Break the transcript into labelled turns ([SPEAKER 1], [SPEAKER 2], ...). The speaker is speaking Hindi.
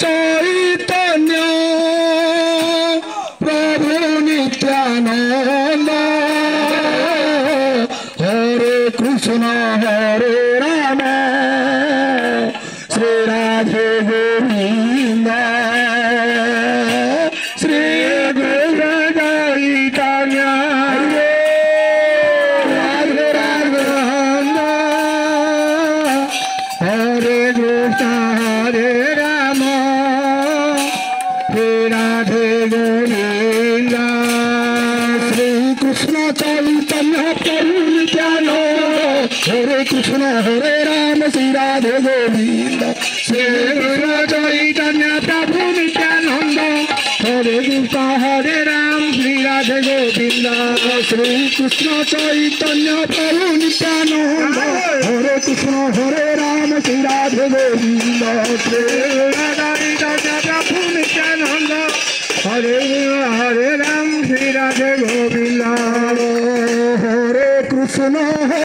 [SPEAKER 1] चैतन्य प्रभु नित्यानंद हरे कृष्ण हरे राम श्री राधे गोविंद श्री कृष्ण चैतन्य राधे राधे हरे कृष्ण हरे राम श्री राधे गोविंद श्री कृष्ण चैतन्य प्रभु नित्यानंद हरे कृष्ण हरे राम श्री राधे गोविंद श्री कृष्ण चैतन्य प्रभु नित्यानंद हरे कृष्ण हरे राम श्री राधे गोविंद श्री कृष्ण चैतन्य प्रभु नित्यानंद हरे कृष्ण हरे राम श्री राधे गोविंद श्री चैतन्य प्रभु नित्यानंद हरे हरे राम श्री राधे गोविंद हरे कृष्ण